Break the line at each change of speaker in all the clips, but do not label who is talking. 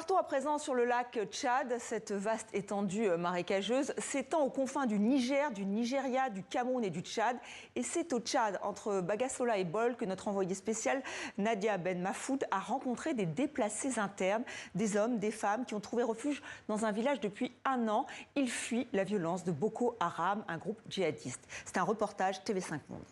Partons à présent sur le lac Tchad. Cette vaste étendue marécageuse s'étend aux confins du Niger, du Nigeria, du Cameroun et du Tchad. Et c'est au Tchad, entre Bagassola et Bol, que notre envoyée spéciale Nadia Ben Mafoud a rencontré des déplacés internes, des hommes, des femmes qui ont trouvé refuge dans un village depuis un an. Ils fuient la violence de Boko Haram, un groupe djihadiste. C'est un reportage TV5 Monde.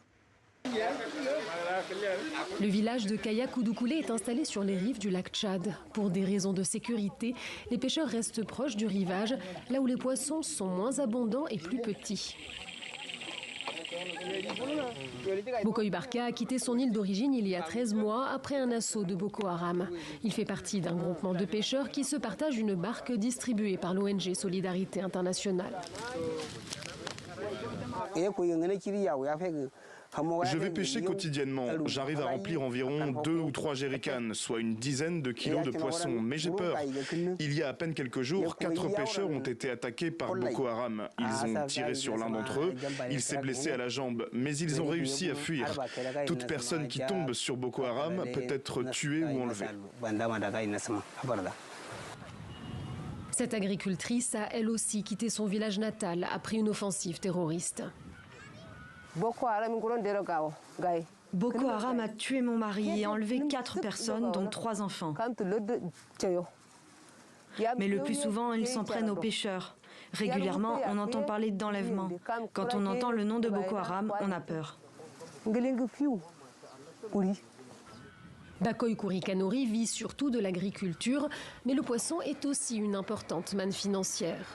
Le village de Kaya-Koudoukoulé est installé sur les rives du lac Tchad. Pour des raisons de sécurité, les pêcheurs restent proches du rivage, là où les poissons sont moins abondants et plus petits. Bokoy Barka a quitté son île d'origine il y a 13 mois après un assaut de Boko Haram. Il fait partie d'un groupement de pêcheurs qui se partagent une barque distribuée par l'ONG Solidarité Internationale.
Je vais pêcher quotidiennement. J'arrive à remplir environ 2 ou 3 jerrycans, soit une dizaine de kilos de poissons. Mais j'ai peur. Il y a à peine quelques jours, 4 pêcheurs ont été attaqués par Boko Haram. Ils ont tiré sur l'un d'entre eux. Il s'est blessé à la jambe, mais ils ont réussi à fuir. Toute personne qui tombe sur Boko Haram peut être tuée ou enlevée.
Cette agricultrice a elle aussi quitté son village natal après une offensive terroriste.
Boko Haram a tué mon mari et enlevé 4 personnes, dont 3 enfants. Mais le plus souvent, ils s'en prennent aux pêcheurs. Régulièrement, on entend parler d'enlèvement. Quand on entend le nom de Boko Haram, on a peur.
Bakoy Kouri Kanori vit surtout de l'agriculture, mais le poisson est aussi une importante manne financière.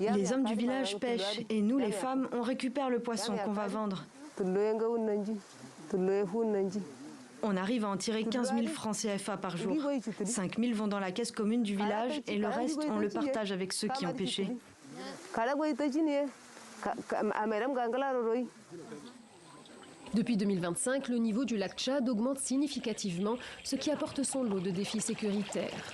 Les hommes du village pêchent et nous, les femmes, on récupère le poisson qu'on va vendre. On arrive à en tirer 15 000 francs CFA par jour. 5 000 vont dans la caisse commune du village et le reste, on le partage avec ceux qui ont pêché.
Depuis 2025, le niveau du lac Tchad augmente significativement, ce qui apporte son lot de défis sécuritaires.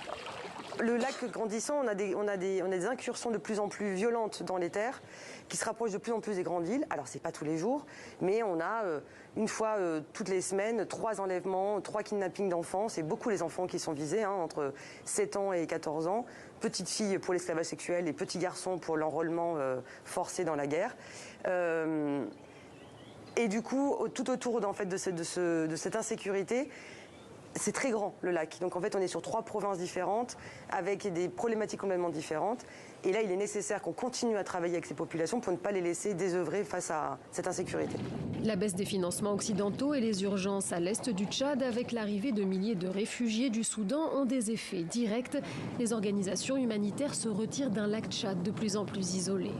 Le lac grandissant, on a des incursions de plus en plus violentes dans les terres, qui se rapprochent de plus en plus des grandes villes. Alors, c'est pas tous les jours, mais on a une fois toutes les semaines 3 enlèvements, 3 kidnappings d'enfants. C'est beaucoup les enfants qui sont visés, entre 7 ans et 14 ans. Petites filles pour l'esclavage sexuel et petits garçons pour l'enrôlement forcé dans la guerre. Et du coup, tout autour de cette insécurité, c'est très grand, le lac. Donc en fait, on est sur 3 provinces différentes, avec des problématiques complètement différentes. Et là, il est nécessaire qu'on continue à travailler avec ces populations pour ne pas les laisser désœuvrer face à cette insécurité.
La baisse des financements occidentaux et les urgences à l'est du Tchad, avec l'arrivée de milliers de réfugiés du Soudan, ont des effets directs. Les organisations humanitaires se retirent d'un lac Tchad de plus en plus isolé.